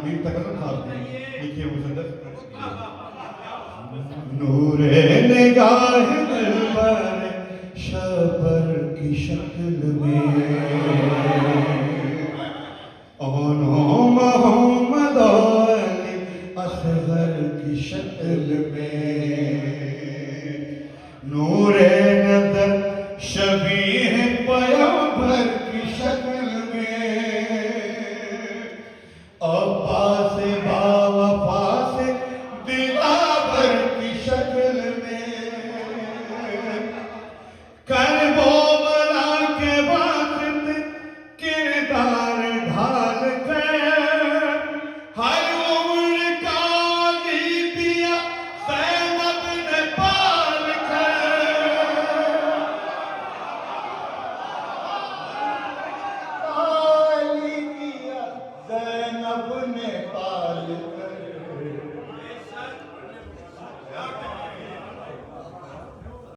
میر تکلم خواست ہیں لکھیے مصدق نور نگاہ دلبر شبر کی شکل میں انہوں محمد علی اصغر کی شکل میں نور نظر شبیہ پیغمبر کی شکل میں عباس با وفا سے دلاور کی شکل میں کرب و بلا کے واسطے کردار ڈھال کر ہر عمر کا دی دیا زینب نے پال کر پال کیا زینب نے پال